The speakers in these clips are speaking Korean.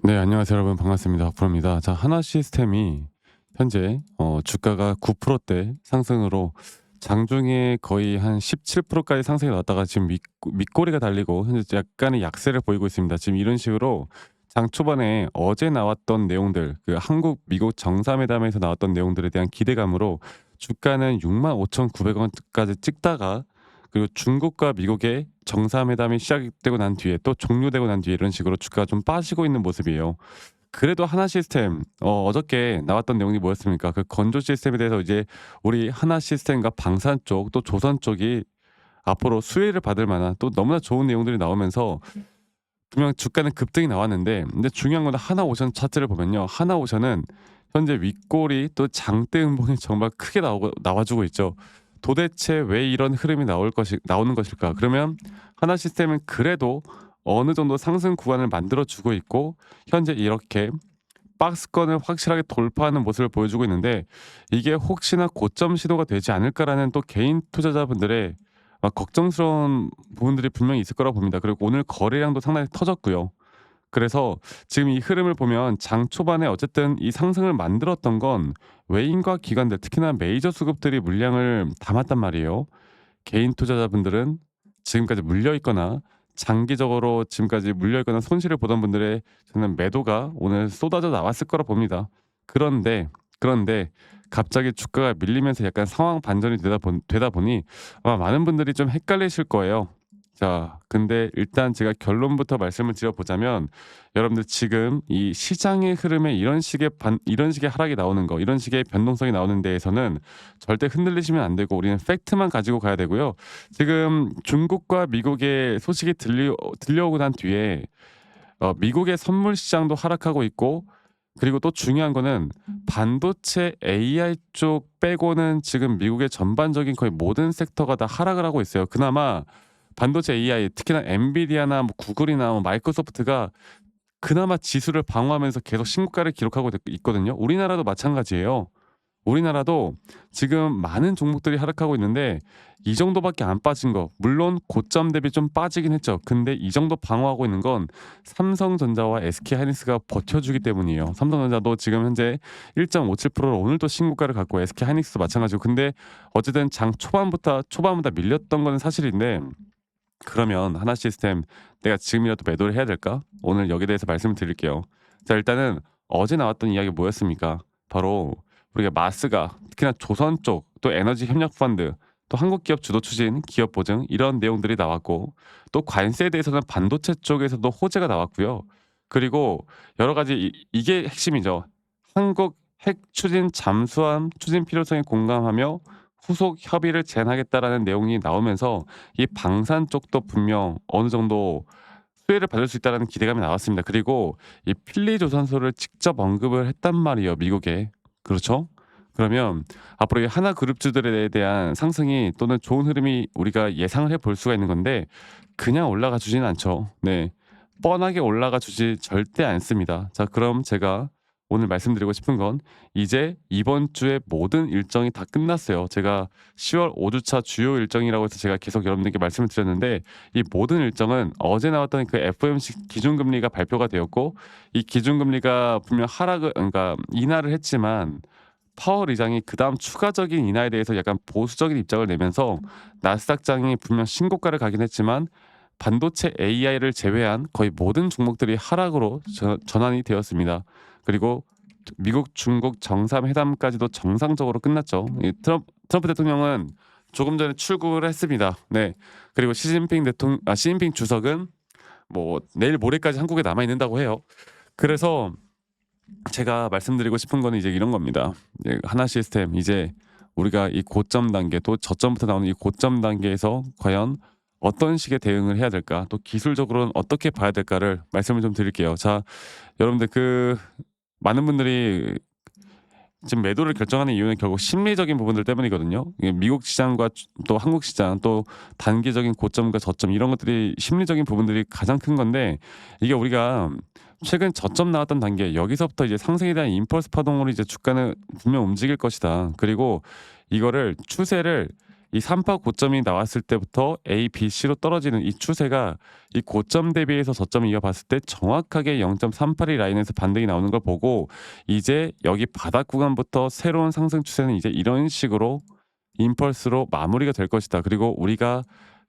네, 안녕하세요 여러분. 반갑습니다. 박프로입니다. 자, 하나 시스템이 현재 주가가 9%대 상승으로 장중에 거의 한 17%까지 상승이 나왔다가 지금 윗꼬리가 달리고 현재 약간의 약세를 보이고 있습니다. 지금 이런 식으로 장 초반에 어제 나왔던 내용들, 그 한국 미국 정상회담에서 나왔던 내용들에 대한 기대감으로 주가는 65,900원까지 찍다가, 그리고 중국과 미국의 정상회담이 시작되고 난 뒤에 또 종료되고 난 뒤에 이런 식으로 주가가 좀 빠지고 있는 모습이에요. 그래도 하나 시스템 어저께 나왔던 내용이 뭐였습니까? 그 건조 시스템에 대해서 이제 우리 하나 시스템과 방산 쪽 또 조선 쪽이 앞으로 수혜를 받을 만한 또 너무나 좋은 내용들이 나오면서 분명 주가는 급등이 나왔는데, 근데 중요한 건 하나오션 차트를 보면요. 하나오션은 현재 윗골이 또 장대 음봉이 정말 크게 나와주고 있죠. 도대체 왜 이런 흐름이 나오는 것일까? 그러면 하나 시스템은 그래도 어느 정도 상승 구간을 만들어 주고 있고, 현재 이렇게 박스권을 확실하게 돌파하는 모습을 보여주고 있는데, 이게 혹시나 고점 시도가 되지 않을까라는 또 개인 투자자분들의 걱정스러운 부분들이 분명히 있을 거라고 봅니다. 그리고 오늘 거래량도 상당히 터졌고요. 그래서 지금 이 흐름을 보면 장 초반에 어쨌든 이 상승을 만들었던 건 외인과 기관들, 특히나 메이저 수급들이 물량을 담았단 말이에요. 개인 투자자분들은 지금까지 물려 있거나 장기적으로 지금까지 물려 있거나 손실을 보던 분들의 저는 매도가 오늘 쏟아져 나왔을 거라 봅니다. 그런데 갑자기 주가가 밀리면서 약간 상황 반전이 되다 보니 아마 많은 분들이 좀 헷갈리실 거예요. 자, 근데 일단 제가 결론부터 말씀을 드려보자면, 여러분들 지금 이 시장의 흐름에 이런 식의 하락이 나오는 거, 이런 식의 변동성이 나오는 데에서는 절대 흔들리시면 안 되고 우리는 팩트만 가지고 가야 되고요. 지금 중국과 미국의 소식이 들려오고 난 뒤에 미국의 선물 시장도 하락하고 있고, 그리고 또 중요한 거는 반도체 AI 쪽 빼고는 지금 미국의 전반적인 거의 모든 섹터가 다 하락을 하고 있어요. 그나마 반도체 AI, 특히나 엔비디아나 뭐 구글이나 뭐 마이크로소프트가 그나마 지수를 방어하면서 계속 신고가를 기록하고 있거든요. 우리나라도 마찬가지예요. 우리나라도 지금 많은 종목들이 하락하고 있는데 이 정도밖에 안 빠진 거, 물론 고점 대비 좀 빠지긴 했죠. 근데 이 정도 방어하고 있는 건 삼성전자와 SK하이닉스가 버텨주기 때문이에요. 삼성전자도 지금 현재 1.57%로 오늘도 신고가를 갖고, SK하이닉스도 마찬가지고. 근데 어쨌든 장 초반보다 밀렸던 건 사실인데, 그러면 하나 시스템 내가 지금이라도 매도를 해야 될까? 오늘 여기에 대해서 말씀을 드릴게요. 자, 일단은 어제 나왔던 이야기 뭐였습니까? 바로 우리가 마스가 특히나 조선 쪽, 또 에너지 협력 펀드, 또 한국 기업 주도 추진, 기업 보증 이런 내용들이 나왔고, 또 관세에 대해서는 반도체 쪽에서도 호재가 나왔고요. 그리고 여러 가지 이게 핵심이죠. 한국 핵 추진 잠수함 추진 필요성에 공감하며 후속 협의를 제안하겠다라는 내용이 나오면서 이 방산 쪽도 분명 어느 정도 수혜를 받을 수 있다라는 기대감이 나왔습니다. 그리고 이 필리조선소를 직접 언급을 했단 말이에요, 미국에. 그렇죠? 그러면 앞으로 이 하나 그룹주들에 대한 상승이 또는 좋은 흐름이 우리가 예상을 해 볼 수가 있는 건데, 그냥 올라가 주지는 않죠. 네. 뻔하게 올라가 주지 절대 않습니다. 자, 그럼 제가 오늘 말씀드리고 싶은 건, 이제 이번 주에 모든 일정이 다 끝났어요. 제가 10월 5주차 주요 일정이라고 해서 제가 계속 여러분들께 말씀을 드렸는데, 이 모든 일정은 어제 나왔던 그 FOMC 기준금리가 발표가 되었고, 이 기준금리가 분명 그러니까 인하를 했지만 파월 의장이 그다음 추가적인 인하에 대해서 약간 보수적인 입장을 내면서 나스닥장이 분명 신고가를 가긴 했지만 반도체 AI를 제외한 거의 모든 종목들이 하락으로 전환이 되었습니다. 그리고 미국, 중국 정상회담까지도 정상적으로 끝났죠. 이 트럼프 대통령은 조금 전에 출국을 했습니다. 네. 그리고 시진핑 주석은 뭐 내일 모레까지 한국에 남아 있는다고 해요. 그래서 제가 말씀드리고 싶은 거는 이제 이런 겁니다. 이제 하나 시스템, 이제 우리가 이 고점 단계, 또 저점부터 나오는 이 고점 단계에서 과연 어떤 식의 대응을 해야 될까, 또 기술적으로는 어떻게 봐야 될까를 말씀을 좀 드릴게요. 자, 여러분들 많은 분들이 지금 매도를 결정하는 이유는 결국 심리적인 부분들 때문이거든요. 이게 미국 시장과 또 한국 시장, 또 단기적인 고점과 저점, 이런 것들이 심리적인 부분들이 가장 큰 건데, 이게 우리가 최근 저점 나왔던 단계, 여기서부터 이제 상승에 대한 임펄스 파동으로 이제 주가는 분명 움직일 것이다. 그리고 이거를 추세를 이 3파 고점이 나왔을 때부터 A, B, C로 떨어지는 이 추세가 이 고점 대비해서 저점을 이어봤을 때 정확하게 0.382 라인에서 반등이 나오는 걸 보고 이제 여기 바닥 구간부터 새로운 상승 추세는 이제 이런 식으로 임펄스로 마무리가 될 것이다. 그리고 우리가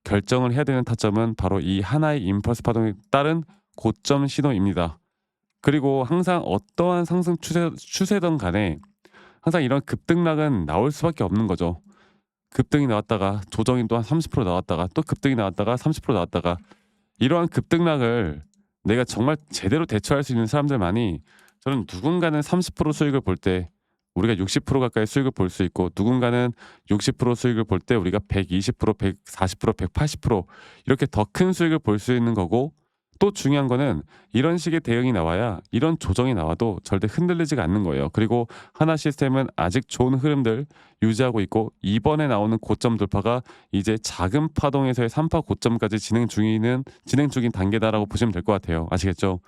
결정을 해야 되는 타점은 바로 이 하나의 임펄스 파동에 따른 고점 신호입니다. 그리고 항상 어떠한 상승 추세든 간에 항상 이런 급등락은 나올 수밖에 없는 거죠. 급등이 나왔다가 조정이 또 한 30% 나왔다가 또 급등이 나왔다가 30% 나왔다가 이러한 급등락을 내가 정말 제대로 대처할 수 있는 사람들만이 저는 누군가는 30% 수익을 볼 때 우리가 60% 가까이 수익을 볼 수 있고 누군가는 60% 수익을 볼 때 우리가 120%, 140%, 180% 이렇게 더 큰 수익을 볼 수 있는 거고 또 중요한 거는 이런 식의 대응이 나와야 이런 조정이 나와도 절대 흔들리지가 않는 거예요. 그리고 하나 시스템은 아직 좋은 흐름들 유지하고 있고 이번에 나오는 고점 돌파가 이제 작은 파동에서의 3파 고점까지 진행 중인 단계다라고 보시면 될 것 같아요. 아시겠죠?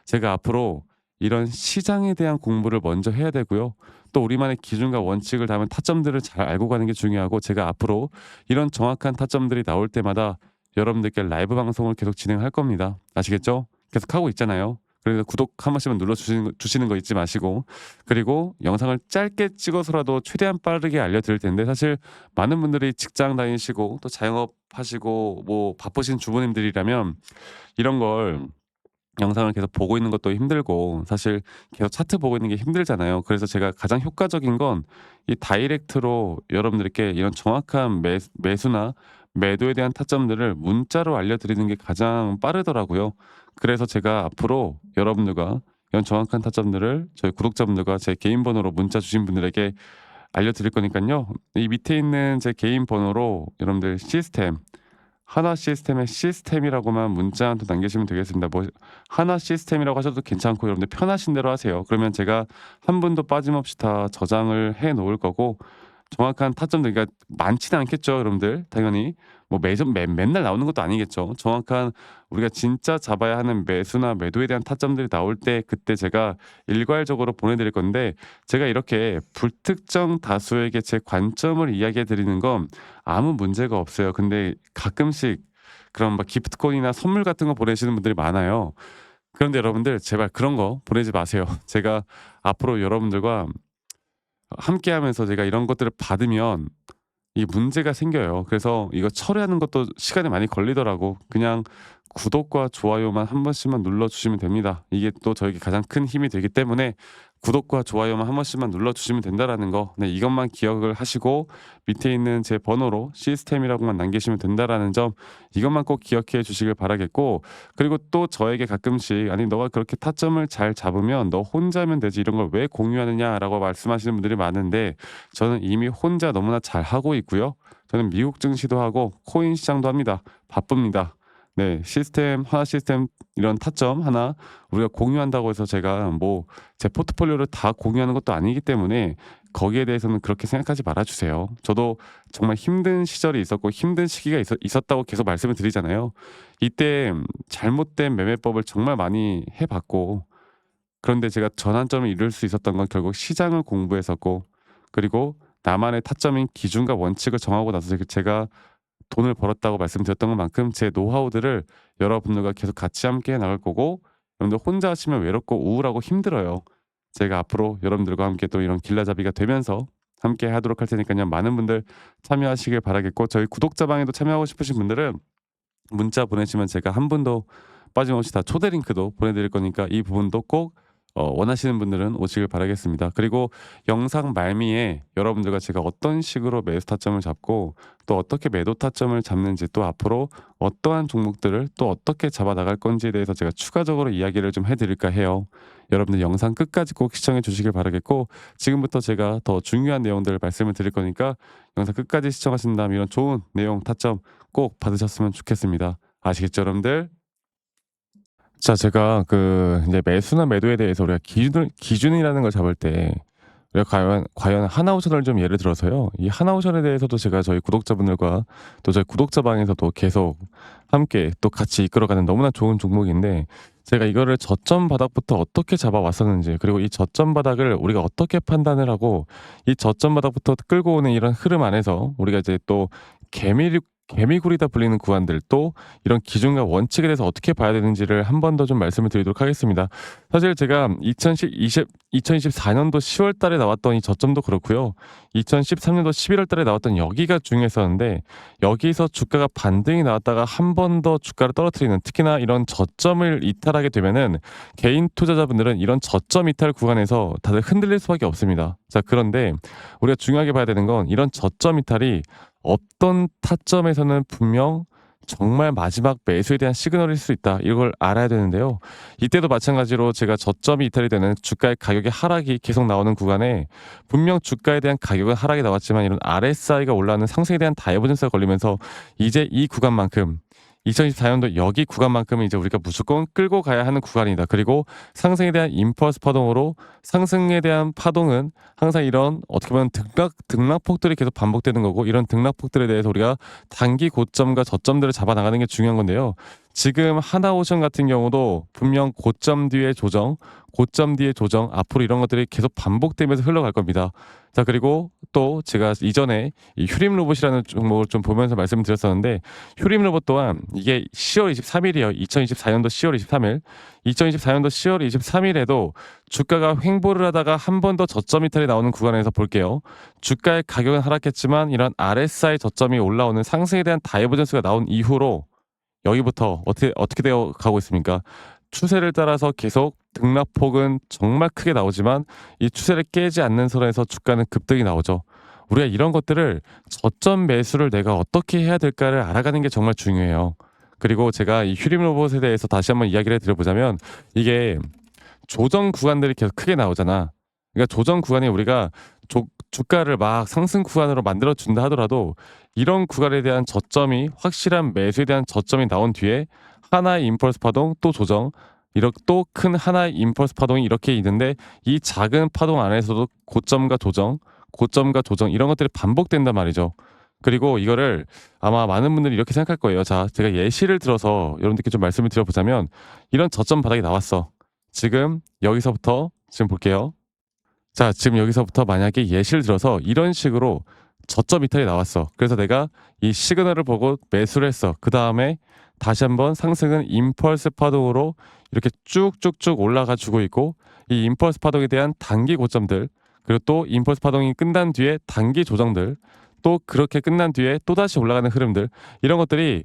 제가 앞으로 이런 시장에 대한 공부를 먼저 해야 되고요. 또 우리만의 기준과 원칙을 담은 타점들을 잘 알고 가는 게 중요하고 제가 앞으로 이런 정확한 타점들이 나올 때마다 여러분들께 라이브 방송을 계속 진행할 겁니다. 아시겠죠? 계속 하고 있잖아요. 그래서 구독 한 번씩만 주시는 거 잊지 마시고 그리고 영상을 짧게 찍어서라도 최대한 빠르게 알려드릴 텐데 사실 많은 분들이 직장 다니시고 또 자영업 하시고 뭐 바쁘신 주부님들이라면 이런 걸 영상을 계속 보고 있는 것도 힘들고 사실 계속 차트 보고 있는 게 힘들잖아요. 그래서 제가 가장 효과적인 건 이 다이렉트로 여러분들께 이런 정확한 매수나 매도에 대한 타점들을 문자로 알려드리는 게 가장 빠르더라고요. 그래서 제가 앞으로 여러분들과 이런 정확한 타점들을 저희 구독자분들과 제 개인 번호로 문자 주신 분들에게 알려드릴 거니까요. 이 밑에 있는 제 개인 번호로 여러분들 하나 시스템의 시스템이라고만 문자 한 통 남기시면 되겠습니다. 뭐 하나 시스템이라고 하셔도 괜찮고 여러분들 편하신 대로 하세요. 그러면 제가 한 분도 빠짐없이 다 저장을 해 놓을 거고 정확한 타점들 그러니까 많지는 않겠죠, 여러분들. 당연히 뭐 맨날 나오는 것도 아니겠죠. 정확한 우리가 진짜 잡아야 하는 매수나 매도에 대한 타점들이 나올 때 그때 제가 일괄적으로 보내드릴 건데 제가 이렇게 불특정 다수에게 제 관점을 이야기해 드리는 건 아무 문제가 없어요. 근데 가끔씩 그런 막 기프트콘이나 선물 같은 거 보내시는 분들이 많아요. 그런데 여러분들 제발 그런 거 보내지 마세요. 제가 앞으로 여러분들과 함께하면서 제가 이런 것들을 받으면 이 문제가 생겨요. 그래서 이거 처리하는 것도 시간이 많이 걸리더라고. 그냥 구독과 좋아요만 한 번씩만 눌러주시면 됩니다. 이게 또 저에게 가장 큰 힘이 되기 때문에 구독과 좋아요만 한 번씩만 눌러주시면 된다라는 거. 네, 이것만 기억을 하시고 밑에 있는 제 번호로 시스템이라고만 남기시면 된다라는 점 이것만 꼭 기억해 주시길 바라겠고 그리고 또 저에게 가끔씩 아니 너가 그렇게 타점을 잘 잡으면 너 혼자면 되지 이런 걸 왜 공유하느냐라고 말씀하시는 분들이 많은데 저는 이미 혼자 너무나 잘 하고 있고요. 저는 미국 증시도 하고 코인 시장도 합니다. 바쁩니다. 네, 하나 시스템 이런 타점 하나 우리가 공유한다고 해서 제가 뭐 제 포트폴리오를 다 공유하는 것도 아니기 때문에 거기에 대해서는 그렇게 생각하지 말아 주세요. 저도 정말 힘든 시절이 있었고 힘든 시기가 있었다고 계속 말씀을 드리잖아요. 이때 잘못된 매매법을 정말 많이 해 봤고 그런데 제가 전환점을 이룰 수 있었던 건 결국 시장을 공부했었고 그리고 나만의 타점인 기준과 원칙을 정하고 나서 제가 돈을 벌었다고 말씀드렸던 것만큼 제 노하우들을 여러분들과 계속 같이 함께 해 나갈 거고 여러분들 혼자 하시면 외롭고 우울하고 힘들어요. 제가 앞으로 여러분들과 함께 또 이런 길라잡이가 되면서 함께 하도록 할 테니까요. 많은 분들 참여하시길 바라겠고 저희 구독자방에도 참여하고 싶으신 분들은 문자 보내시면 제가 한 분도 빠짐없이 다 초대 링크도 보내드릴 거니까 이 부분도 꼭 원하시는 분들은 오시길 바라겠습니다. 그리고 영상 말미에 여러분들과 제가 어떤 식으로 매수 타점을 잡고 또 어떻게 매도 타점을 잡는지 또 앞으로 어떠한 종목들을 또 어떻게 잡아 나갈 건지에 대해서 제가 추가적으로 이야기를 좀 해드릴까 해요. 여러분들 영상 끝까지 꼭 시청해 주시길 바라겠고 지금부터 제가 더 중요한 내용들을 말씀을 드릴 거니까 영상 끝까지 시청하신 다음 이런 좋은 내용 타점 꼭 받으셨으면 좋겠습니다. 아시겠죠, 여러분들? 자, 제가 그 이제 매수나 매도에 대해서 우리가 기준이라는 걸 잡을 때 과연 하나오션을 좀 예를 들어서요. 이 하나오션에 대해서도 제가 저희 구독자분들과 또 저희 구독자 방에서도 계속 함께 또 같이 이끌어가는 너무나 좋은 종목인데, 제가 이거를 저점 바닥부터 어떻게 잡아왔었는지, 그리고 이 저점 바닥을 우리가 어떻게 판단을 하고 이 저점 바닥부터 끌고 오는 이런 흐름 안에서 우리가 이제 또 개미굴이다 불리는 구간들, 또 이런 기준과 원칙에 대해서 어떻게 봐야 되는지를 한 번 더 좀 말씀을 드리도록 하겠습니다. 사실 제가 2024년도 10월 달에 나왔던 이 저점도 그렇고요. 2013년도 11월 달에 나왔던 여기가 중요했었는데, 여기서 주가가 반등이 나왔다가 한 번 더 주가를 떨어뜨리는, 특히나 이런 저점을 이탈하게 되면은 개인 투자자분들은 이런 저점 이탈 구간에서 다들 흔들릴 수밖에 없습니다. 자, 그런데 우리가 중요하게 봐야 되는 건, 이런 저점 이탈이 어떤 타점에서는 분명 정말 마지막 매수에 대한 시그널일 수 있다, 이걸 알아야 되는데요. 이때도 마찬가지로 제가 저점이 이탈이 되는 주가의 가격의 하락이 계속 나오는 구간에 분명 주가에 대한 가격은 하락이 나왔지만, 이런 RSI가 올라가는 상승에 대한 다이버전스가 걸리면서 이제 이 구간만큼, 2024년도 여기 구간만큼은 이제 우리가 무조건 끌고 가야 하는 구간이다. 그리고 상승에 대한 임펄스 파동으로, 상승에 대한 파동은 항상 이런 어떻게 보면 등락폭들이 계속 반복되는 거고, 이런 등락폭들에 대해서 우리가 단기 고점과 저점들을 잡아 나가는 게 중요한 건데요. 지금 하나오션 같은 경우도 분명 고점 뒤에 조정, 고점 뒤에 조정, 앞으로 이런 것들이 계속 반복되면서 흘러갈 겁니다. 자, 그리고 또 제가 이전에 이 휴림 로봇이라는 종목을 좀 보면서 말씀드렸었는데, 휴림 로봇 또한 이게 10월 23일이에요. 2024년도 10월 23일. 2024년도 10월 23일에도 주가가 횡보를 하다가 한 번 더 저점 이탈이 나오는 구간에서 볼게요. 주가의 가격은 하락했지만 이런 RSI 저점이 올라오는 상승에 대한 다이버전스가 나온 이후로 여기부터 어떻게 되어 가고 있습니까? 추세를 따라서 계속 등락폭은 정말 크게 나오지만, 이 추세를 깨지 않는 선에서 주가는 급등이 나오죠. 우리가 이런 것들을, 저점 매수를 내가 어떻게 해야 될까를 알아가는 게 정말 중요해요. 그리고 제가 이 휴림 로봇에 대해서 다시 한번 이야기를 드려보자면, 이게 조정 구간들이 계속 크게 나오잖아. 그러니까 조정 구간이 우리가 주가를 막 상승 구간으로 만들어 준다 하더라도, 이런 구간에 대한 저점이, 확실한 매수에 대한 저점이 나온 뒤에 하나의 임펄스 파동, 또 조정, 이렇게 또 큰 하나의 임펄스 파동이 이렇게 있는데, 이 작은 파동 안에서도 고점과 조정, 고점과 조정, 이런 것들이 반복된단 말이죠. 그리고 이거를 아마 많은 분들이 이렇게 생각할 거예요. 자, 제가 예시를 들어서 여러분들께 좀 말씀을 드려보자면, 이런 저점 바닥이 나왔어. 지금 여기서부터 지금 볼게요. 자, 지금 여기서부터 만약에 예시를 들어서 이런 식으로 저점 이탈이 나왔어. 그래서 내가 이 시그널을 보고 매수를 했어. 그 다음에 다시 한번 상승은 임펄스 파동으로 이렇게 쭉쭉쭉 올라가 주고 있고, 이 임펄스 파동에 대한 단기 고점들, 그리고 또 임펄스 파동이 끝난 뒤에 단기 조정들, 또 그렇게 끝난 뒤에 또다시 올라가는 흐름들, 이런 것들이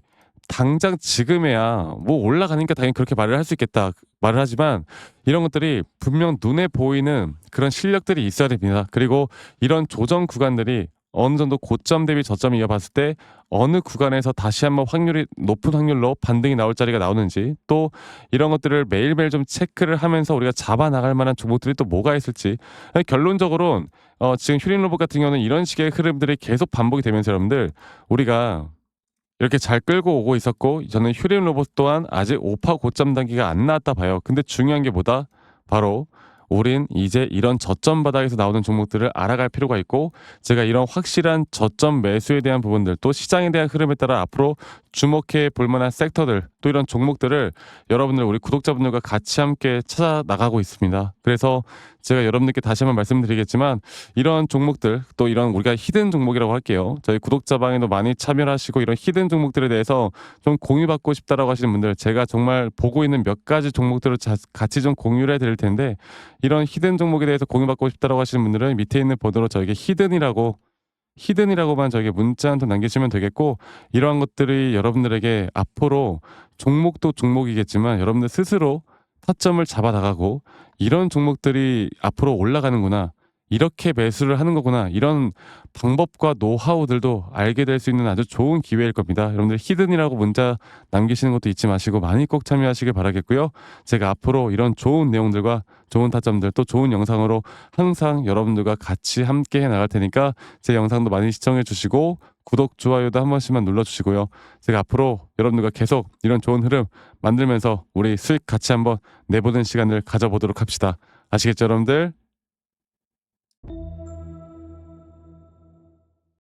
당장 지금에야 뭐 올라가니까 당연히 그렇게 말을 할 수 있겠다 말을 하지만, 이런 것들이 분명 눈에 보이는 그런 실력들이 있어야 됩니다. 그리고 이런 조정 구간들이 어느 정도 고점 대비 저점이 이어봤을 때 어느 구간에서 다시 한번 높은 확률로 반등이 나올 자리가 나오는지, 또 이런 것들을 매일매일 좀 체크를 하면서 우리가 잡아 나갈 만한 종목들이 또 뭐가 있을지. 결론적으로는 지금 휴림 로봇 같은 경우는 이런 식의 흐름들이 계속 반복이 되면서, 여러분들, 우리가 이렇게 잘 끌고 오고 있었고, 저는 휴림 로봇 또한 아직 오파 고점 단계가 안 나왔다 봐요. 근데 중요한 게 뭐다? 바로 우린 이제 이런 저점 바닥에서 나오는 종목들을 알아갈 필요가 있고, 제가 이런 확실한 저점 매수에 대한 부분들, 또 시장에 대한 흐름에 따라 앞으로 주목해 볼 만한 섹터들, 또 이런 종목들을 여러분들, 우리 구독자분들과 같이 함께 찾아 나가고 있습니다. 그래서 제가 여러분들께 다시 한번 말씀드리겠지만, 이런 종목들, 또 이런 우리가 히든 종목이라고 할게요. 저희 구독자 방에도 많이 참여를 하시고, 이런 히든 종목들에 대해서 좀 공유받고 싶다라고 하시는 분들, 제가 정말 보고 있는 몇 가지 종목들을 같이 좀 공유를 해드릴 텐데, 이런 히든 종목에 대해서 공유받고 싶다라고 하시는 분들은 밑에 있는 번호로 저에게 히든이라고만 저에게 문자 한 통 남기시면 되겠고, 이러한 것들이 여러분들에게 앞으로 종목도 종목이겠지만 여러분들 스스로 타점을 잡아 나가고, 이런 종목들이 앞으로 올라가는구나, 이렇게 매수를 하는 거구나, 이런 방법과 노하우들도 알게 될 수 있는 아주 좋은 기회일 겁니다. 여러분들 히든이라고 문자 남기시는 것도 잊지 마시고 많이 꼭 참여하시길 바라겠고요. 제가 앞으로 이런 좋은 내용들과 좋은 타점들, 또 좋은 영상으로 항상 여러분들과 같이 함께 해 나갈 테니까 제 영상도 많이 시청해 주시고, 구독, 좋아요도 한 번씩만 눌러주시고요. 제가 앞으로 여러분들과 계속 이런 좋은 흐름 만들면서 우리 수익 같이 한번 내보는 시간을 가져보도록 합시다. 아시겠죠, 여러분들?